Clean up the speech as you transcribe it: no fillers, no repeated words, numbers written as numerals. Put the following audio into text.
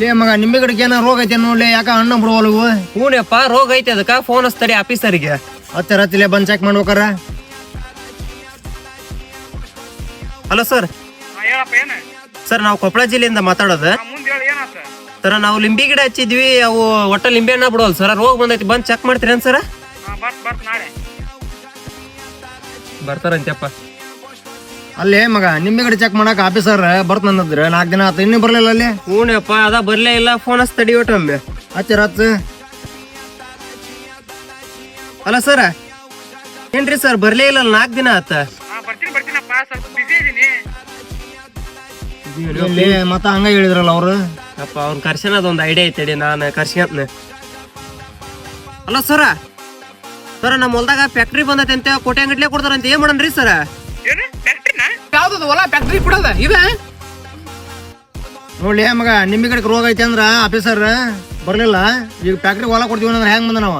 ಲೇ ಮಗ ನಿಂಬೆ ಗಿಡಕ್ಕೆ ಏನೋ ರೋಗ ಐತೆ ನೋಡ್ಲಿ, ಯಾಕ ಹಣ್ಣು ಬಿಡುವಲ್ವು? ಹೂನಪ್ಪ, ರೋಗ ಐತೆ, ಅದಕ್ಕ ಫೋನ್ ಹಚ್ತಡಿ ಆಫೀಸರಿಗೆ. ಹತ್ತಿರತ್ತಿಲೆ ಬಂದ್ ಚೆಕ್ ಮಾಡ್ಬೇಕಾರ. Hello sir. ಸರ್, ನಾವು ಕೊಪ್ಪಳ ಜಿಲ್ಲೆಯಿಂದ ಮಾತಾಡೋದು. ಸರ್, ನಾವು ಲಿಂಬಿ ಗಿಡ ಹಚ್ಚಿದ್ವಿ, ಅವು ಒಟ್ಟ ಲಿಂಬೆ ಹಣ್ಣ ಬಿಡೋಲ್ ಸರ್, ರೋಗ ಬಂದೈತಿ, ಬಂದ್ ಚೆಕ್ ಮಾಡ್ತೀರೇನ್ ಸರ್? ಬರ್ತಾರಂತಪ್ಪ. ಅಲ್ಲೇ ಮಗ ನಿಂಬೆ ಗಿಡ ಚೆಕ್ ಮಾಡಕ್ ಆಫೀಸರ್ ಬರ್ತಂದ್ರ 4 ದಿನ ಆತ, ಇನ್ನೂ ಬರ್ಲಿಲ್ಲ ಅಲ್ಲಿ. ಹೂನಪ್ಪ, ಅದ ಬರ್ಲೇ ಇಲ್ಲ, ಫೋನ್ ಹಚ್ತಡಿ ಒಟ್ಟೊಮ್ಮೆ. ಹತ್ತಿರತ್. ಅಲ್ಲ ಸರ್, ಏನ್ರಿ ಸರ್ ಬರ್ಲೇ ಇಲ್ಲ, 4 ದಿನ ಆತ. ಮತ್ತ ಹಂಗ ಹೇಳಿದ್ರಲ್ಲ ಅವ್ರು. ಅಪ್ಪ ಅವ್ನ ಕರ್ಸನದ ಒಂದು ಐಡಿಯಾ ಐತಡಿ, ನಾನು ಕರ್ಸ್ಕಂತ. ಅಲ್ಲ ಸರ, ನಮ್ಮ ಹೊಲ್ದಾಗ ಫ್ಯಾಕ್ಟ್ರಿ ಬಂದೈತೆ ಅಂತ ಕೋಟೆ ಅಂಗಡ್ಲೆ ಕೊಡ್ತಾರಂತ, ಏನ್ ಮಾಡನ್ರಿ ಸರ? ಯಾವ್ದದು ಹೊಲ ಫ್ಯಾಕ್ಟ್ರಿ ಕೊಡೋದ ಇದೆ? ನೋಡ್ಲಿ ಮಗ ನಿಂಬೆ ಗಿಡಕ್ಕೆ ರೋಗ ಐತೆ ಅಂದ್ರ ಆಫೀಸರ್ ಬರ್ಲಿಲ್ಲ, ಈಗ ಫ್ಯಾಕ್ಟ್ರಿ ಹೊಲ ಕೊಡ್ತೀವಿ ಅಂದ್ರೆ ಹೆಂಗ್ ಬಂದ ನಾವ?